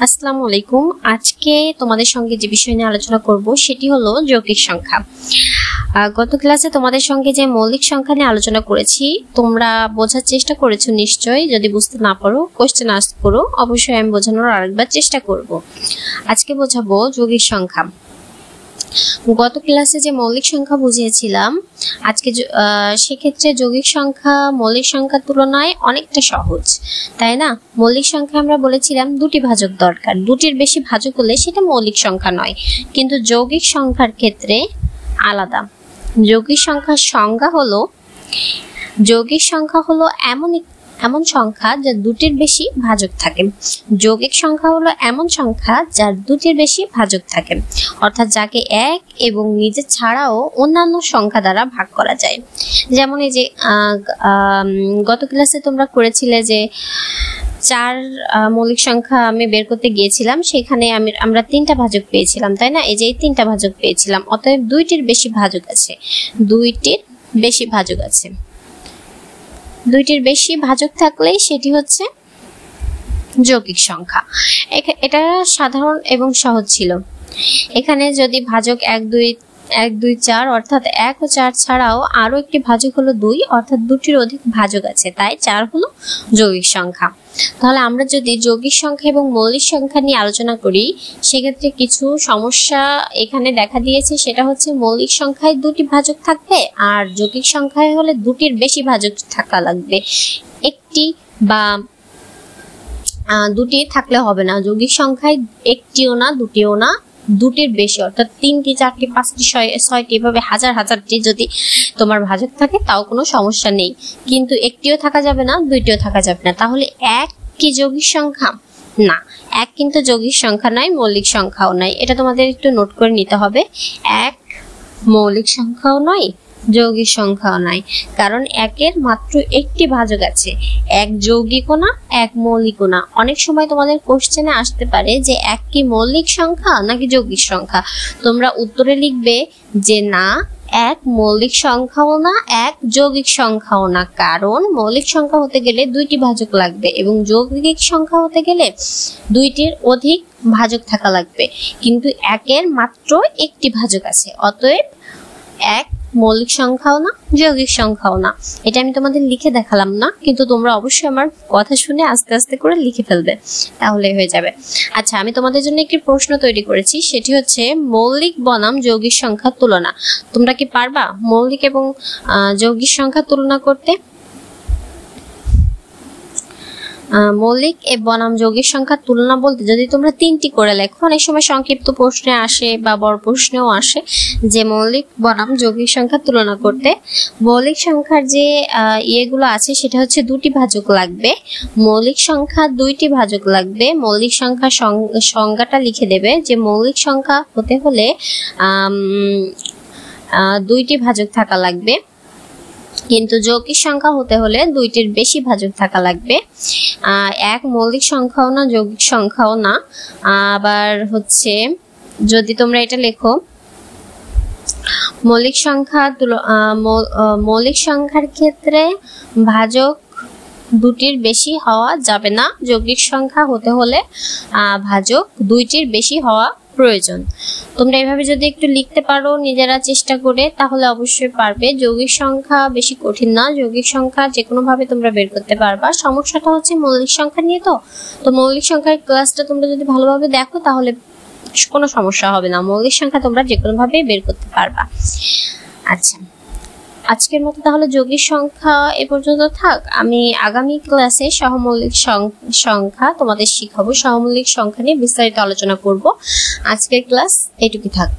আসসালামু আলাইকুম। আজকে তোমাদের সঙ্গে যে বিষয় নিয়ে আলোচনা করব সেটি হলো যৌগিক সংখ্যা। গত ক্লাসে তোমাদের সঙ্গে যে মৌলিক সংখ্যা নিয়ে আলোচনা করেছি তোমরা বোঝার চেষ্টা করেছো নিশ্চয়ই। যদি বুঝতে না পারো কোশ্চেন আস্ক করো, অবশ্যই আমি বোঝানোর আরেকবার চেষ্টা করব। আজকে বোঝাবো যৌগিক সংখ্যা। গত ক্লাসে যে মৌলিক সংখ্যা বুঝিয়েছিলাম, আজকে সেক্ষেত্রে যৌগিক সংখ্যা মৌলিক সংখ্যার তুলনায় অনেকটা সহজ, তাই না? মৌলিক সংখ্যা আমরা বলেছিলাম দুটি ভাজক দরকার, দুটির বেশি ভাজক হলে সেটা মৌলিক সংখ্যা নয়। কিন্তু যৌগিক সংখ্যার ক্ষেত্রে আলাদা। যৌগিক সংখ্যার সংজ্ঞা হলো, যৌগিক সংখ্যা হলো এমন সংখ্যা যার দুটির বেশি ভাজক থাকে। যৌগিক সংখ্যা হলো এমন সংখ্যা যার দুটির বেশি ভাজক থাকে, অর্থাৎ যাকে এক এবং নিজে ছাড়াও অন্যান্য সংখ্যা দ্বারা ভাগ করা যায়। যেমন এই যে গত ক্লাসে তোমরা করেছিলে যে চার মৌলিক সংখ্যা আমি বের করতে গিয়েছিলাম, সেখানে আমরা তিনটা ভাজক পেয়েছিলাম, তাই না? এই যে এই তিনটা ভাজক পেয়েছিলাম, অতএব দুইটির বেশি ভাজক আছে, দুইটির বেশি ভাজক আছে। দুইটির বেশি ভাজক থাকলেই সেটি হচ্ছে যৌগিক সংখ্যা। এটা সাধারণ এবং সহজ ছিল। এখানে যদি ভাজক এক দুই চার অর্থাৎ 1 ও 4 ছাড়াও আরো একটি ভাজক হলো 2 অর্থাৎ দুটির অধিক ভাজক আছে, তাই 4 হলো যৌগিক সংখ্যা। তাহলে আমরা যদি যৌগিক সংখ্যা এবং মৌলিক সংখ্যা নিয়ে আলোচনা করি, সেক্ষেত্রে কিছু সমস্যা এখানে দেখা দিয়েছে। সেটা হচ্ছে মৌলিক সংখ্যায় দুটি ভাজক থাকবে আর যৌগিক সংখ্যায় হলে দুটির বেশি ভাজক থাকা লাগবে। একটি বা দুটি থাকলে হবে না। যৌগিক সংখ্যায় একটিও না দুটিও না, দুটির বেশি অর্থাৎ 3টি 4টি 5টি 6টি এভাবে হাজারটি যদি তোমার ভাজক থাকে তাও কোনো সমস্যা নেই। কিন্তু একটিও থাকা যাবে না, দুইটিও থাকা যাবে না। তাহলে এক কি যৌগিক সংখ্যা? না, এক কিন্তু যৌগিক সংখ্যা নয়, মৌলিক সংখ্যাও নয়। এটা তোমাদের একটু নোট করে নিতে হবে। এক মৌলিক সংখ্যাও নয়, যৌগিক সংখ্যাও নয়, কারণ একের মাত্র একটি ভাজক আছে। এক যৌগিকও না, এক মৌলিকও না। অনেক সময় তোমাদের কোশ্চেনে আসতে পারে যে এক কি মৌলিক সংখ্যা নাকি যৌগিক সংখ্যা। তোমরা উত্তরে লিখবে যে না, এক মৌলিক সংখ্যাও না, এক যৌগিক সংখ্যাও না, কারণ মৌলিক সংখ্যা হতে গেলে দুইটি ভাজক লাগবে এবং যৌগিক সংখ্যা হতে গেলে দুইটির অধিক ভাজক থাকা লাগবে। কিন্তু একের মাত্র একটি ভাজক আছে, অতএব এক মৌলিক সংখ্যাও না, যৌগিক সংখ্যাও না। এটা আমি তোমাদের লিখে দেখালাম না, কিন্তু তোমরা অবশ্যই আমার কথা শুনে আস্তে আস্তে করে লিখে ফেলবে, তাহলে হয়ে যাবে। আচ্ছা, আমি তোমাদের জন্য একটি প্রশ্ন তৈরি করেছি, সেটি হচ্ছে মৌলিক বনাম যৌগিক সংখ্যার তুলনা। তোমরা কি পারবা মৌলিক এবং যৌগিক সংখ্যার তুলনা করতে? মৌলিক বনাম যৌগিক সংখ্যার তুলনা বলতে যদি তোমরা 3টি করে লেখো, অনেক সময় সংক্ষিপ্ত প্রশ্নে আসে বা বড় প্রশ্নেও আসে যে মৌলিক বনাম যৌগিক সংখ্যার তুলনা করতে। মৌলিক সংখ্যার যে ইয়েগুলো আছে সেটা হচ্ছে দুটি ভাজক লাগবে, মৌলিক সংখ্যা দুইটি ভাজক লাগবে। মৌলিক সংখ্যার সংজ্ঞাটা লিখে দেবে যে মৌলিক সংখ্যা হতে হলে দুইটি ভাজক থাকা লাগবে, কিন্তু যৌগিক সংখ্যা হতে হলে দুইটির বেশি ভাজক থাকা লাগবে। এক মৌলিক সংখ্যাও না, যৌগিক সংখ্যাও না। আবার হচ্ছে যদি তোমরা এটা লেখো, মৌলিক সংখ্যার ক্ষেত্রে ভাজক দুটির বেশি হওয়া যাবে না, যৌগিক সংখ্যা হতে হলে ভাজক দুইটির বেশি হওয়া প্রয়োজন। তোমরা এভাবে যদি একটু লিখতে পারো নিজেরা চেষ্টা করে, তাহলে অবশ্যই পারবে। যৌগিক সংখ্যা বেশি কঠিন না, যৌগিক সংখ্যা যে কোনো ভাবে তোমরা বের করতে পারবা। সমস্যাটা হচ্ছে মৌলিক সংখ্যা নিয়ে। তো মৌলিক সংখ্যার ক্লাসটা তোমরা যদি ভালোভাবে দেখো তাহলে কোনো সমস্যা হবে না, মৌলিক সংখ্যা তোমরা যে কোনো ভাবে বের করতে পারবা। আচ্ছা, আজকের মতো তাহলে যৌগিক সংখ্যা এ পর্যন্ত থাক। আমি আগামী ক্লাসে সহমৌলিক সংখ্যা তোমাদের শিখাবো, সহমৌলিক সংখ্যা নিয়ে বিস্তারিত আলোচনা করব। আজকের ক্লাস এইটুকুই থাক।